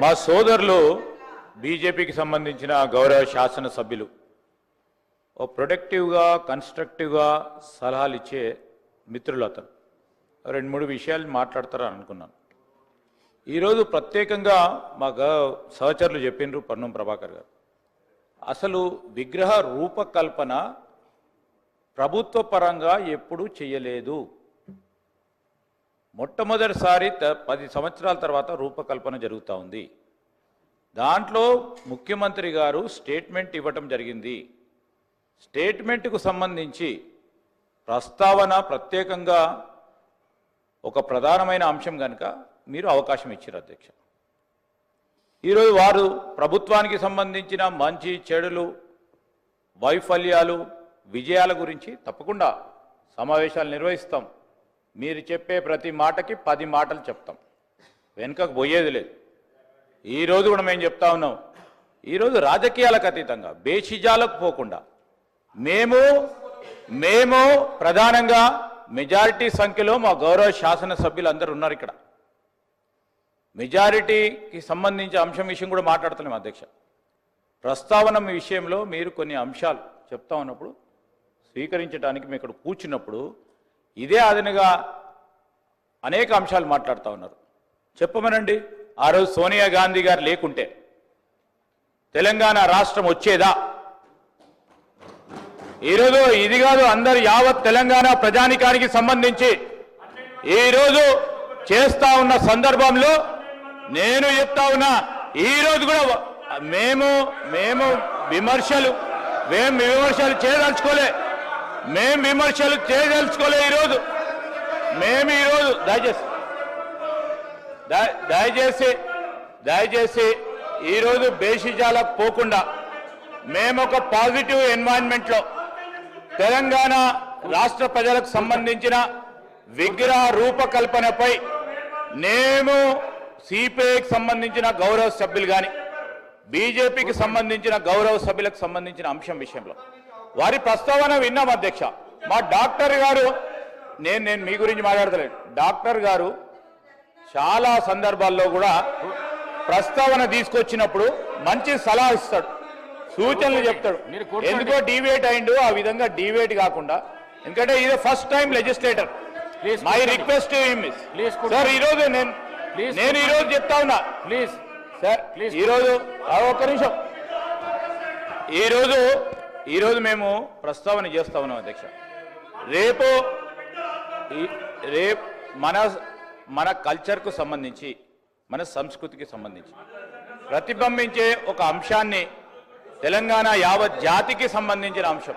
మా సోదరులు బీజేపీకి సంబంధించిన గౌరవ శాసన సభ్యులు ఓ ప్రొడక్టివ్గా కన్స్ట్రక్టివ్గా సలహాలు ఇచ్చే మిత్రులు అతను రెండు మూడు విషయాలు మాట్లాడతారని అనుకున్నాను. ఈరోజు ప్రత్యేకంగా మా సహచరులు చెప్పిండ్రు పన్నం ప్రభాకర్ గారు, అసలు విగ్రహ రూపకల్పన ప్రభుత్వ పరంగా ఎప్పుడూ చేయలేదు. మొట్టమొదటిసారి 10 సంవత్సరాల తర్వాత రూపకల్పన జరుగుతూ ఉంది. దాంట్లో ముఖ్యమంత్రి గారు స్టేట్మెంట్ ఇవ్వటం జరిగింది. స్టేట్మెంట్కు సంబంధించి ప్రస్తావన ప్రత్యేకంగా ఒక ప్రధానమైన అంశం కనుక మీరు అవకాశం ఇచ్చారు అధ్యక్ష. ఈరోజు వారు ప్రభుత్వానికి సంబంధించిన మంచి చెడులు, వైఫల్యాలు, విజయాల గురించి తప్పకుండా సమావేశాలు నిర్వహిస్తాం. మీరు చెప్పే ప్రతి మాటకి 10 మాటలు చెప్తాం, వెనుకకు పోయేది లేదు. ఈరోజు కూడా మేము చెప్తా ఉన్నాం, ఈరోజు రాజకీయాలకు అతీతంగా బేషిజాలకు పోకుండా మేము ప్రధానంగా మెజారిటీ సంఖ్యలో మా గౌరవ శాసనసభ్యులు అందరూ ఉన్నారు. ఇక్కడ మెజారిటీకి సంబంధించిన అంశం విషయం కూడా మాట్లాడుతున్నాం అధ్యక్ష. ప్రస్తావన విషయంలో మీరు కొన్ని అంశాలు చెప్తా ఉన్నప్పుడు స్వీకరించడానికి మేము ఇక్కడ కూర్చున్నప్పుడు ఇదే అదనగా అనేక అంశాలు మాట్లాడుతూ ఉన్నారు. చెప్పమనండి, ఆ రోజు సోనియా గాంధీ గారు లేకుంటే తెలంగాణ రాష్ట్రం వచ్చేదా? ఈరోజు ఇది కాదు, అందరు యావత్ తెలంగాణ ప్రజానికానికి సంబంధించి ఈరోజు చేస్తా ఉన్న సందర్భంలో నేను చెప్తా ఉన్నా, ఈరోజు కూడా మేము విమర్శలు చేయదలుచుకోలే. ఈరోజు దయచేసి ఈరోజు బేషిజాలకు పోకుండా మేము ఒక పాజిటివ్ ఎన్వైరన్మెంట్లో తెలంగాణ రాష్ట్ర ప్రజలకు సంబంధించిన విగ్రహ రూపకల్పనపై మేము సిపిఐకి సంబంధించిన గౌరవ సభ్యులు కానీ బీజేపీకి సంబంధించిన గౌరవ సభ్యులకు సంబంధించిన అంశం విషయంలో వారి ప్రస్తావన విన్నాం అధ్యక్ష. మా డాక్టర్ గారు, నేను మీ గురించి మాట్లాడతలేను, డాక్టర్ గారు చాలా సందర్భాల్లో కూడా ప్రస్తావన తీసుకొచ్చినప్పుడు మంచి సలహా ఇస్తాడు, సూచనలు చెప్తాడు. ఎందుకో డివేట్ అయిండు, ఆ విధంగా డివేట్ కాకుండా, ఎందుకంటే ఇది first time legislator. My request sir, ఈరోజు నేను ఈరోజు చెప్తా ఉన్నా ప్లీజ్ సార్, ఈరోజు ఒక్క నిమిషం, ఈరోజు మేము ప్రస్తావన చేస్తా ఉన్నాం అధ్యక్ష. రేపు మన కల్చర్కు సంబంధించి, మన సంస్కృతికి సంబంధించి ప్రతిబింబించే ఒక అంశాన్ని, తెలంగాణ యావత్ జాతికి సంబంధించిన అంశం,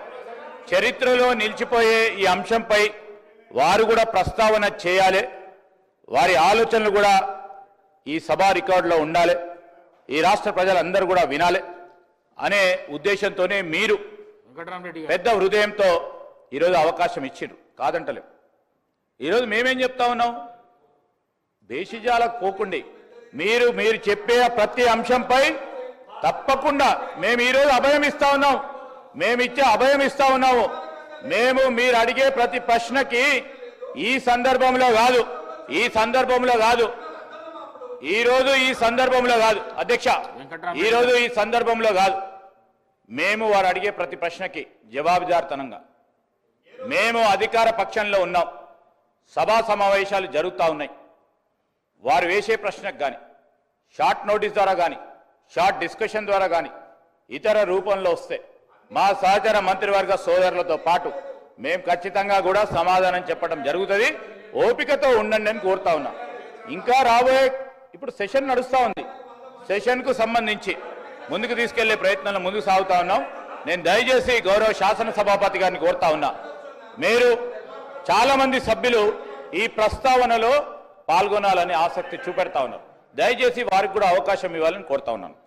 చరిత్రలో నిలిచిపోయే ఈ అంశంపై వారు కూడా ప్రస్తావన చేయాలి. వారి ఆలోచనలు కూడా ఈ సభా రికార్డులో ఉండాలి, ఈ రాష్ట్ర ప్రజలందరూ కూడా వినాలి అనే ఉద్దేశంతోనే మీరు పెద్ద హృదయంతో ఈరోజు అవకాశం ఇచ్చిర్రు, కాదంటలేం. ఈరోజు మేమేం చెప్తా ఉన్నాం, బేషిజాలకు పోకుండా మీరు చెప్పే ప్రతి అంశంపై తప్పకుండా మేము ఈరోజు అభయం ఇస్తా ఉన్నాం, మేమిచ్చే అభయం ఇస్తా ఉన్నాము. మీరు అడిగే ప్రతి ప్రశ్నకి ఈ సందర్భంలో కాదు అధ్యక్ష, ఈరోజు ఈ సందర్భంలో కాదు, మేము వారు అడిగే ప్రతి ప్రశ్నకి జవాబుదారితనంగా మేము అధికార పక్షంలో ఉన్నాం. సభా సమావేశాలు జరుగుతూ ఉన్నాయి. వారు వేసే ప్రశ్నకు కానీ, షార్ట్ నోటీస్ ద్వారా కానీ, షార్ట్ డిస్కషన్ ద్వారా కానీ, ఇతర రూపంలో వస్తే మా సహచర మంత్రివర్గ సోదరులతో పాటు మేము ఖచ్చితంగా కూడా సమాధానం చెప్పడం జరుగుతుంది. ఓపికతో ఉండండి అని కోరుతా ఉన్నాం. ఇంకా రాబోయే ఇప్పుడు సెషన్ నడుస్తూ ఉంది, సెషన్కు సంబంధించి ముందుకు తీసుకెళ్లే ప్రయత్నంలో ముందుకు సాగుతా ఉన్నాం. నేను దయచేసి గౌరవ శాసన సభాపతి గారిని కోరుతా ఉన్నా, మీరు చాలా మంది సభ్యులు ఈ ప్రస్తావనలో పాల్గొనాలని ఆసక్తి చూపెడతా ఉన్నారు. దయచేసి వారికి కూడా అవకాశం ఇవ్వాలని కోరుతా ఉన్నాను.